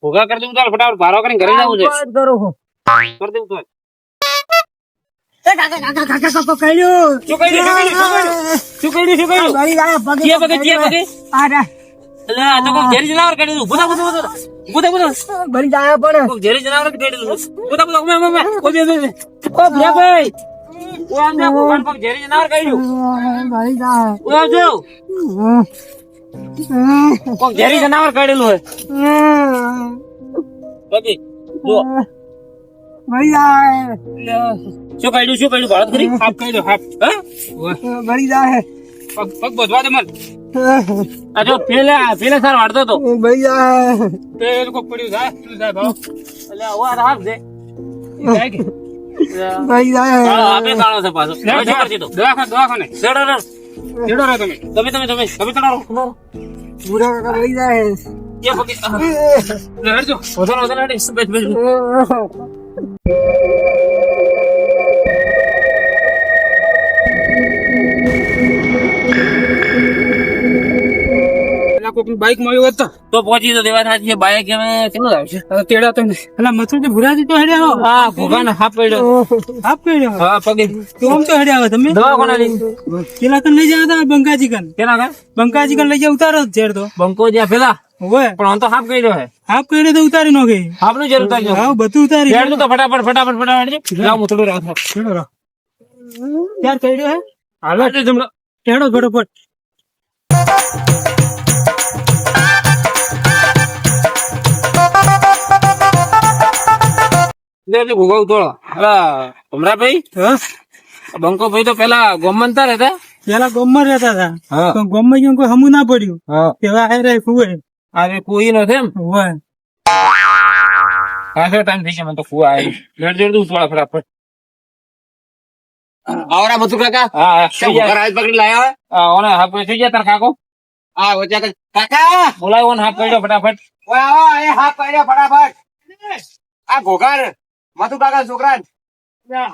ભોગા કરી દઉં તો ફટાફટ ભારો કરીને ઘરે જવું છે. કરો હો. કરી દઉં તો કાકા કઈડ્યું. શું કર્યું? ભાઈ આ પગે પગે? આ રા. એટલે આ તો કોક ઝેરી જનાવર કાઢી દીધું. બુધા. ભરી જાય પણ કોક ઝેરી જનાવર જ કાઢી દીધું. બુધા. ઓ ભાઈ. ઓ આમ જા ભગવાન કોક ઝેરી જનાવર કાઢ્યું. ભરી જાય. ઓ આમ જો કોક ઝેરી જનાવર કાઢેલું હોય. પગે જો ભરી જાય. શું કાઢ્યું ભારત કરી હાફ કાઢ્યો હાફ. ભરી જાય. પગ બધવા દે મન. આ જો પેલે સાર વાળતો તો ભરી જાય. પેલું કોક પડ્યું જાય ભાવ. એટલે ઓ આ હાફ દે જાય કે ભરી જાય. આપે કાણો છે પાછો દવાખાને ચડો રહો તમે ચડો. બુરા કાકા ભરી જાય. એ પગે લડજો વધારે લડે બેસ બાઈક મળ્યું હોત તો પહોંચી તો દેવા થાય છે. બાઈક એમ કેટલું આવશે તેડા તો એટલે મથુર જે ભુરાજી તો હેડ્યા હા ભોગાને હાફ પડ્યો હાફ કર્યો. હા પગે તો આમ તો હેડ્યા આવે તમે દવાખાને લઈ પેલા તો લઈ જતા બંકાજી કન કેના કા બંકાજી કન લઈ જાય ઉતારો જ ઝેર તો બંકો જ્યાં પેલા હોય પણ આમ તો હાફ કર્યો હે હાફ કર્યો તો ઉતારી નો ગઈ આપનું જરૂર થાય હા બધું ઉતારી હેડ તો ફટાફટ લાવ હું થોડું રાખો ત્યાર કર્યો હે હાલો જમણો હેડો ફટોફટ. ભોગવ થોડો ભમરાભાઈ બંકો ભાઈ તો પેલા ગોમનતા રહેતા પેલા ગોમમાં રહેતા હતા હા પણ ગોમમાં જેમ કોઈ હમું ના પડ્યું હા કેવા હારે કુએ અરે કોઈ નથી એમ હોય ખાસો ટાઈમ થઈ ગયો મને તો કુવા આવી લેટ દઉં થોડા ફટાફટ આવરા મથુર કાકા હા રાજ પકડી લાયા ઓને હાફ થઈ ગયા તાર કાકો આ વચ્ચે કાકા બોલાવો ને હાફ પડ્યો ફટાફટ ઓય આવો એ હા પડ્યો ફટાફટ આ ઘોઘાર મથુર કાકા છોકરા હા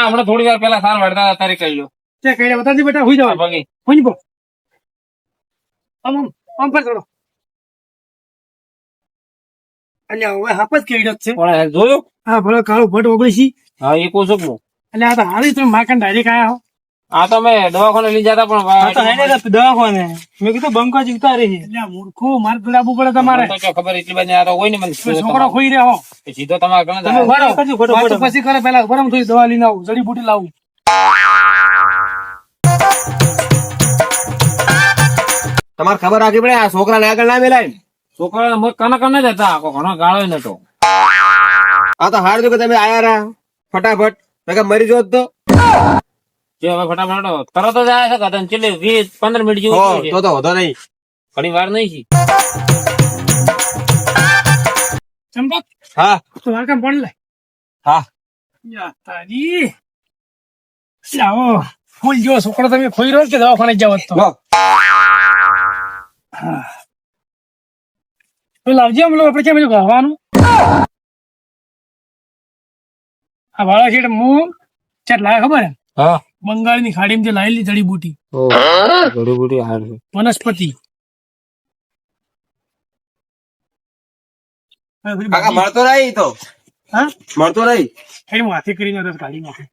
હમણાં થોડી વાર પેલા સાર વળતા હતા તારે કહી લો બતાવતી બેટા હુઈ જવા પગે હુઈ પો આમ પર થોડો અલ્યા હવે હાપ જ કેવી છે પણ જોયું હા ભલે કાળો ભટ ઓગળીશી હા એ કોશો હું એટલે આ તો હારી તમે માકન ડાયરેક્ટ આયા હો આ તો મેં દવાખાને લઈ જતા આ તો હેડે પણ દવાખાને મેં કીધું બંકાજી ઉતારી છે એટલે મૂર્ખો માર પેલાવું પડે તમારે મને તો ખબર એટલી બધી આ તો હોય ને મને છોકરો ખોઈ રહ્યો સીધો તમારા ઘણા તમે ઉભા રહો. વાત પછી કરે પેલા ગરમ થોડી દવા લઈને આવું જડીબુટી લાવું તમારે ખબર રાખવી પડે આ છોકરાને આગળ ના મેલાય છોકરા કના જતા આખો ઘણો ગાળો નતો આ તો હાર જો કે તમે આયા રા ફટાફટ નકર મરી જોત તો જે હવે ફટાફટ તરત જ આવ્યા છે કદમ ચેલે 20-15 મિનિટ હો, જેવું તો વધો નહીં ઘણી વાર નહીં છે ચંપક હા તો વારકામ પણ લે હા યા તારી આવો ફૂલ જો છોકરો તમે ખોઈ રહ્યો કે દવાખાને જાવ તો લો. તો લાવજે અમે લોકો આપણે કેમ બધું ખાવાનું આ વાળા છે હું ચાર લાયા ખબર હે હા બંગાળની ખાડીમાં જે લાયેલી જડીબુટી ઘડી બુડી હાર છે વનસ્પતિ કાકા મળતો રહી તો હા મળતો રહી હું હાથે કરીને રસ ગાડી નાખે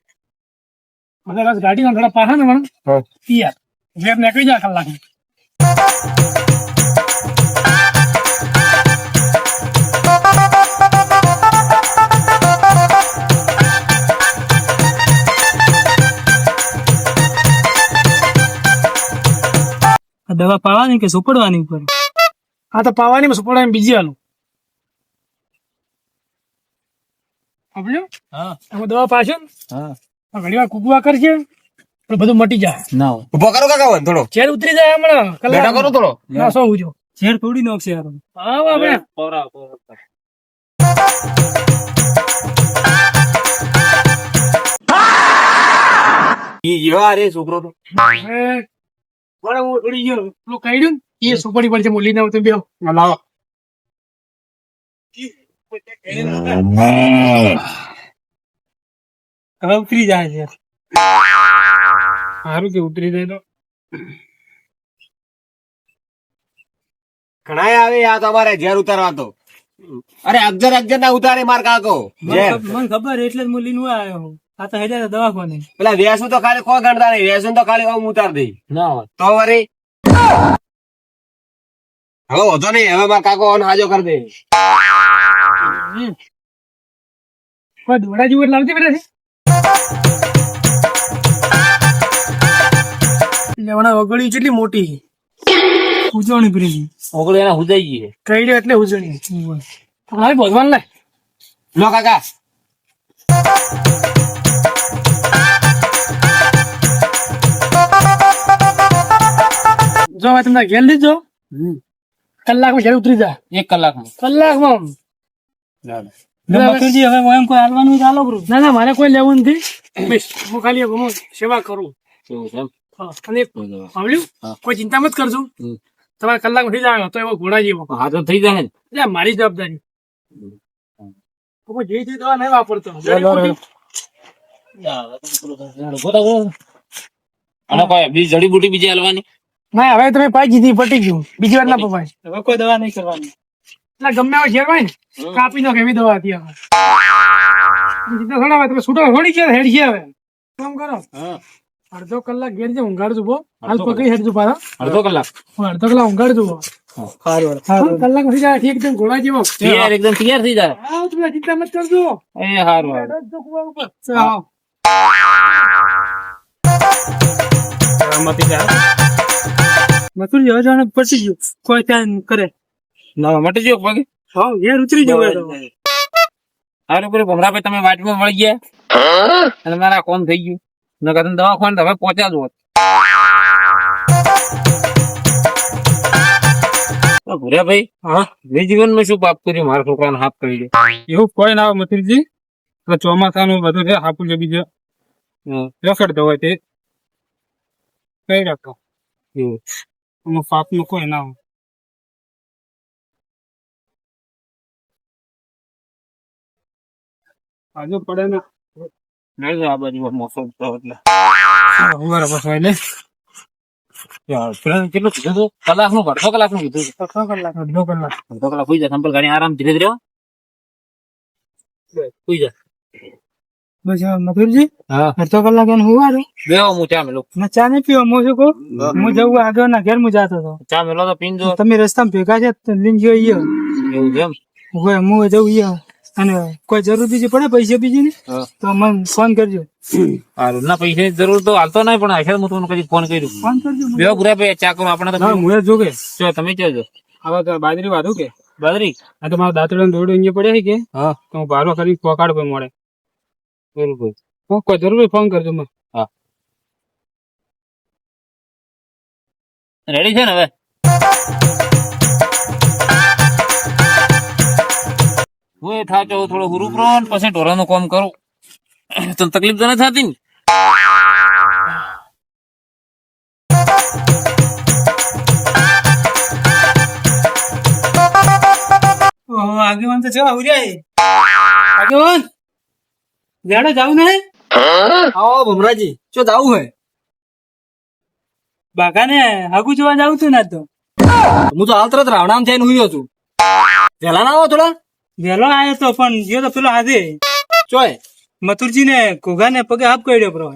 મને રસ ગાડી ના થોડા પાછા ને મને હા. યાર ઘેર નીકળી જાય કલાક દવા પાવાની કે સુપડવાની ઉપર હા તો પાવાની સુપડવાની બીજી હાલું આપણે હા આમાં દવા પાશે ને હા ઘણી વાર કુકવા કરશે પણ બધું મટી જાય ના ઉભો કરો કાકા વન થોડો ઝેર ઉતરી જાય હમણાં બેઠા કરો થોડો ના શું જો ઝેર તોડી નાખશે યાર હા આપણે પોરા ઈ જેવા રે છોકરો તો બરાબર હું થોડી ગયો પેલું કાઢ્યું ને એ સુપડી પર છે હું લઈને આવું તમે બેહો લાવો હવે ઉતરી જાય છે સારું કે ઉતરી જાય તો ઘણાય આવે આ તમારે ઝેર ઉતારવા તો. અરે અગજર ના ઉતારે માર કાકો ઝેર. મને ખબર એટલે જ હું લઈને આવ્યો હું. આ તો હેડે દવાખાને. પેલા વેસું તો ખાલી કોઈ ગણતા નહીં, વેસું તો ખાલી આમ ઉતાર દે ના હોય. તો વળી હવે વધો નહીં, હવે માર કાકો ઓન હાજો કરી દે. કોઈ દોડા જેવું એટલે લાવતી પેલા લેવાના વગડી કેટલી મોટી ઉજવણી પડી ઓગળી એના હુજાઈ ગઈ. કઈ દે એટલે ઉજવણી હાલ ભગવાન લાય લો કાકા જો હવે તમને ઘેર લીધો કલાકમાં ઘેર ઉતરી જા 1 કલાકમાં. કલાકમાં મકરજી હવે હું એમ કોઈ હાલવાનું ચાલો કરું. ના ના મારે કોઈ લેવું નથી બસ હું ખાલી હું સેવા કરું એવું છે એમ? હા, અને સાંભળ્યું? હા. કોઈ ચિંતા મત કરજો તમારે કલાક ઉઠી જાય તો એવો ઘોડા જેવો હા તો થઈ જાય ને. એટલે મારી જવાબદારી જે જે દવા નહીં વાપરતો અને કોઈ બીજી જડીબુટી બીજી હાલવાની? ના હવે તમે પાઈ દીધી પટી ગયું બીજી વાર ના પવાય હવે કોઈ દવા નહીં કરવાની એટલે ગમે એવો ઝેર હોય ને કાપી નાખે એવી દવા હતી હવે ઘણા હોય તમે છૂટો થોડી છે હેડ છે હવે કામ કરો અડધો કલાક ઘેર છે ઊંઘાડજો બો હાલ પકડી હેડજો પાછા અડધો કલાક. અડધો કલાક ઊંઘાડજો કલાક ઉઠી જાય એકદમ ઘોડા જેવો તૈયાર એકદમ તૈયાર થઈ જાય. હા તમે ચિંતા મત કરજો એ હારું હારું. મથુર હવે જાણે પડી ગયું કોઈ ત્યાં કરે ના મટી ગયો પગે. હા ઘેર ઉતરી જવું હારું કરે ભમરાભાઈ તમે વાટમાં મળી ગયા અને મારા કોમ થઈ ગયું. નકર તમે દવાખાને તો હવે પહોંચ્યા જ હોત. ભૂર્યાભાઈ હા મેં જીવનમાં શું પાપ કર્યું મારા છોકરાને હાથ કરી દે? એવું કોઈ ના આવે મથુરજી ચોમાસાનું બધું છે હાપુ જે બીજો રખડતો હોય તે કઈ રાખો એવું એમાં પાપ નું કોઈ ના હોય આજુ પડે ને નહીં તો આ બાજુ મોસમ તો એટલે બરાબર એટલે પેલા કેટલું કીધું હતું? કલાકનું અડધો કલાકનું કીધું હતું. અડધો કલાક અડધો કલાક સુઈ જા સંપલ ગાડી આરામ ધીરે ધીરે સુઈ જા. બસ મથુરજી હા અડધો કલાક એને હુવાડો બેહો હું ચા મેલો. ના ચા નહીં પીવો હું શું કહું હું જવું આગળ ના ઘેર હું જાતો હતો ચા મેલો તો પીન જો. તમે રસ્તામાં ભેગા છે તો લઈને ગયો ઈયો એવું છે એમ? હું જવું ઈયો અને કોઈ જરૂર બીજી પડે પૈસા બીજી ને હા. તો મને ફોન કરજો હારું ના પૈસા જરૂર તો હાલતો નહીં પણ આખરે હું તમને કદી ફોન કર્યું. ફોન કરજો બેહો ભૂર્યાભાઈ ચા કરો આપણે તો. હું જોગે ચો તમે ચો જો હવે તો બાજરી વાધું કે બાદરી. આ તો મારા દાંતડા દોડો અહીંયા પડ્યા છે કે હા તો હું બારો કરી પોકાડ પર મળે બરોબર. કોઈ જરૂર હોય ફોન કરજો મને રેડી છે ને હવે? હું એ થાચો થોડો ગુરુ પ્રો પછી ઢોરાનું કામ કરું. તને તકલીફ તો નથી થતી ને? આગેવાન તો જવા ઉર્યા આગેવાન જાડે જાવ ને આવો ભમરાજી શું જાવું હે? બાગાને આગુ જોવા જાવ છું ને તો હું તો હાલ તરત રાવણામ થઈને હુયો છું. વહેલા ના આવો થોડા? વહેલો આવ્યો તો પણ ગયો તો પેલો આજે ચોય મથુરજી ને ઘોઘા ને પગે હાફ કર્યો પ્રો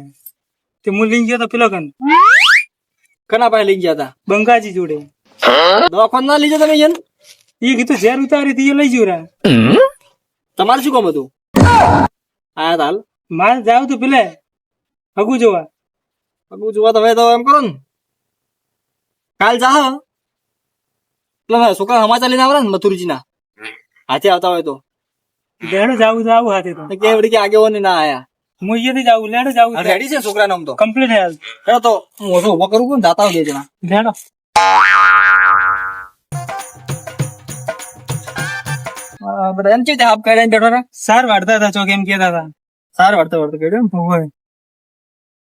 તે હું લઈ ગયો તો પેલો કન કના પાસે લઈ ગયા હતા? બંગાજી જોડે દવાખાને ના લઈ જાઓ તમે યન? એ કીધું ઝેર ઉતારી હતી એ લઈ જુ રા તમારે શું કામ હતું? આયા તા હાલ મારે જાવ તો પેલે આગુ જોવા પગું જોવા તો હવે તો એમ કરો ને કાલ જા એટલે છોકરા સમાચાર લઈને આવે ને મથુરજી ના હાથે આવતા હોય તો લેડો જાવું હાથે તો કે વળી કે આગેવો ને ના આયા. હું અહીંયાથી જાવું લેડો જાવું રેડી છે છોકરા નામ તો કમ્પ્લીટ હે હાલ હેડો તો હું ઓછો ઉભો કરું ને દાતા બે જણા. લેડો બધા એમ છે આપ કાઢીને બેઠો રે સાર વાળતા હતા ચોક એમ કેતા હતા સાર વળતો વળતો કેડ્યો એમ હોય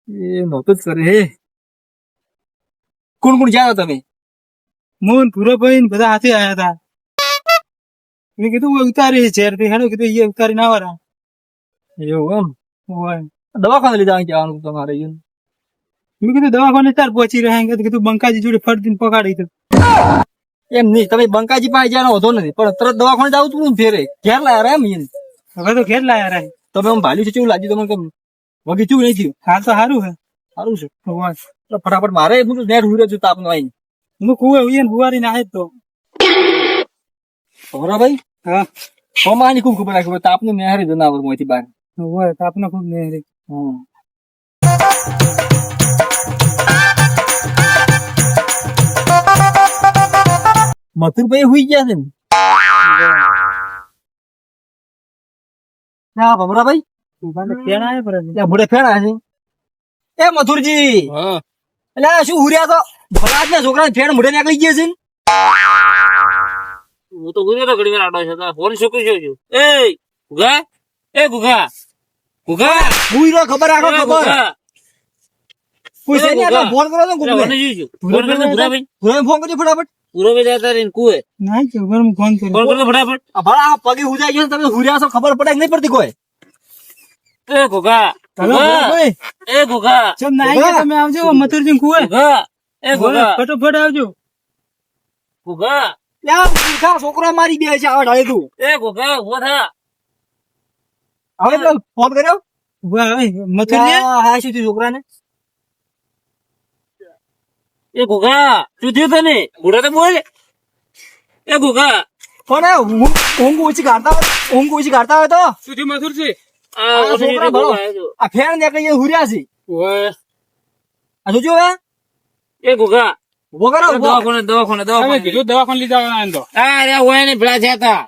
એ નહોતું જ કરે હે. કોણ કોણ જાવ તમે? મોહન પૂરો ભાઈ ને બધા હાથે આયા હતા મેં કીધું ઉતારી છે હેડો કીધું એ ઉતારી ના વાળા એવું એમ? હોય દવાખાને લઈ જવાનું કહેવાનું તમારે ઈયોને. મેં કીધું દવાખાને ચાર પહોંચી રહ્યા કીધું બંકાજી જોડે ફરતીને પકડી તો એમ નહીં તમે બંકાજી પાસે જ્યાં વધો નથી પણ તરત દવાખાને જાવ તું ફેરે ઘેર લાયા એમ ઈન. હવે તો ઘેર લાયા રે તમે આમ ભાલ્યું છે કેવું લાગ્યું તમને કેમ વગી ચેવું નહીં થયું હાલ તો સારું છે સારું છે ભગવાન તો ફટાફટ મારે હું તો નેટ ઉડે છું તાપનું આવીને હું કુવે ઉઈને બુવારીને આવે જ તો ભાઈ હા સોમાની ખૂબ ખબર રાખી તાપનું નેહરી જનાવર માંથી બહાર હોય તાપનો ખૂબ ને હમ. મથુરભાઈ હુઈ ગયા છે ને ના ભમરાભાઈ ફેણ આવે પર ત્યાં મોઢે ફેણા છે એ મથુરજી એટલે શું હુર્યા તો ભલાદ ના છોકરા ફેણ મોઢે નીકળી ગયા છે ને? હું તો ગુનેરો ઘડી વાર આડો છે ફોન શું છું એ ગુગા એ ગુગા ગુગા હુઈ રહ્યો ખબર રાખો ખબર કોઈ છે નહીં આટલો ફોન કરો તો ફોન કરજો ભૂરાભાઈ ફોન કરજો ફટાફટ ભૂરાભાઈ જતા રહીને કુએ ના કે ઉપર હું ફોન કરું ફોન કરજો ફટાફટ આ ભલા આ પગે હુજાઈ ગયો ને તમે હુર્યા છો ખબર પડે કે નહીં પડતી કોઈ એ ગુગા ચાલો ગુગા ભાઈ એ ગુગા ચમ ના આવી ગયા તમે આવજો મથુરજી કુવે ગુગા એ ગુગા ફટોફટ આવજો ગુગા લ્યા મૂર્ખા છોકરા મારી બે છે આવા ઢાળે તું એ ગુગા ઉભો થા હવે પેલો ફોન કર્યો ઉભા આવે મથુરજી હા શું થયું છોકરાને એ ગુગા શું થયું તને ગુડા તો બોલ એ ગુગા પણ ઊંઘ ઓછી કાઢતા હોય તો શું થયું મથુરજી આ છોકરા ભલો. આ ફેર નીકળી જાય હુર્યા છે આ શું થયું હવે એ ગુગા ઉભો કરો ઉભો. દવાખાને કીધું દવાખાને લીધા આવ્યા તો અરે ઓય ને ભલા જતા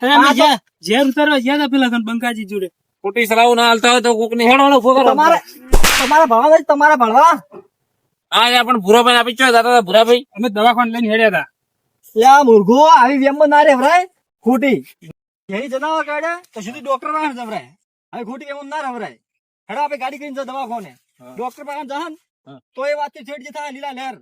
ઝેર ઉતારવા ગયા હતા પેલા બંકાજી જોડે ખોટી સલાહ ના હાલતા હોય તો કોક ને હેડો ઉભો કરો તમારા ભણવા તમારા ભણવા હા પણ ભૂરાભાઈ આપી ચો દાદા ભૂરાભાઈ અમે દવાખાને લઈને હેડ્યા હતા લ્યા મૂર્ખો આવી વેમમાં ના રેવરાય ખોટી એની જનાવર કાઢ્યા તો સુધી ડોક્ટર પાસે જવરાય હવે ખોટી વેમમાં ના રેવરાય હેડો આપણે ગાડી કરીને દવાખાને ડોક્ટર પાસે જહન તો એ વાતથી છેડ જે થાય લીલા લહેર